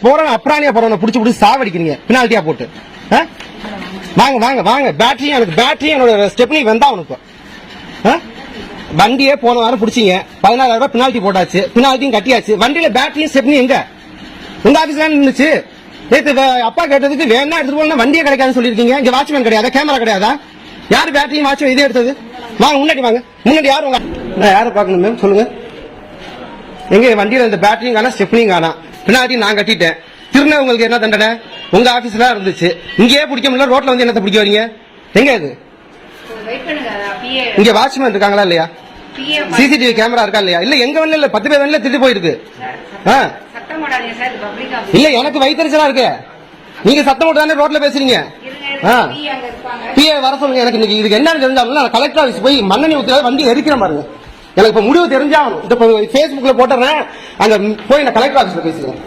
போறவன் அப்ராணியா போறவனை புடிச்சு புடிச்சு சாவடிக்கிறீங்க பெனால்ட்டியா போட்டு. வாங்க வாங்க வாங்க பேட்டரி எனக்கு பேட்டரி என்னோட ஸ்டெப்னி வந்தா உனக்கு வண்டியே போன வாரம் பிடிச்சிங்க 16,000 ரூபாய் பெனால்ட்டி போட்டாச்சு, பெனால்ட்டியும் கட்டியாச்சு. வண்டியில பேட்டரியும் ஸ்டெப்னி எங்க உங்க ஆபீஸ்ல இருந்துச்சு? நேற்று அப்பா கேட்டதுக்கு வேணா எடுத்துட்டு போனா வண்டியே கிடைக்காதுன்னு சொல்லிருக்கீங்க. இங்க வாட்ச்மேன் கிடையாதா, கேமரா கிடையாதா? யாரு பேட்டரியும் வாட்ச் இதே எடுத்தது? வாங்க முன்னாடி வாங்க, முன்னாடி யாரு உங்க நான் யாரை பாக்கணும் மேம் சொல்லுங்க. எங்க வண்டியில இந்த பேட்டரியும் காணா ஸ்டெப்னியும் காணா, பெனால்ட்டி நான் கட்டிட்டேன். திருநா உங்களுக்கு என்ன தண்டனை? உங்க ஆபீஸ்ல இருந்துச்சு, இங்கேயே பிடிக்க முடியல, ரோட்ல வந்து என்னத்தை பிடிக்க வரீங்க? எங்க இது? இங்க வாட்ச்மேன் இருக்காங்களா இல்லையா? சிசிடிவி கேமரா இருக்கா இல்லையா? இல்ல எங்க வந்து இல்ல 10 பேர் வந்து திருட்டு போயிருக்கு. இல்ல எனக்கு வயிற்றுச்சலா இருக்கு, நீங்க சத்தம் போட்டு தானே ரோட்ல பேசுறீங்க. பிஏ வர சொல்லுங்க. எனக்கு இன்னைக்கு இதுக்கு என்னன்னு தெரிஞ்சாலும் நான் கலெக்டர் ஆஃபீஸ் போய் மண்ணெண்ணி ஊத்தி வண்டி எரிக்கிற பாருங்க. எனக்கு இப்ப முடிவு தெரிஞ்சாகணும். இப்ப பேஸ்புக்ல போட்டுறேன், அங்க போய் நான் கலெக்டர் ஆஃபீஸ்ல பேசுறேன்.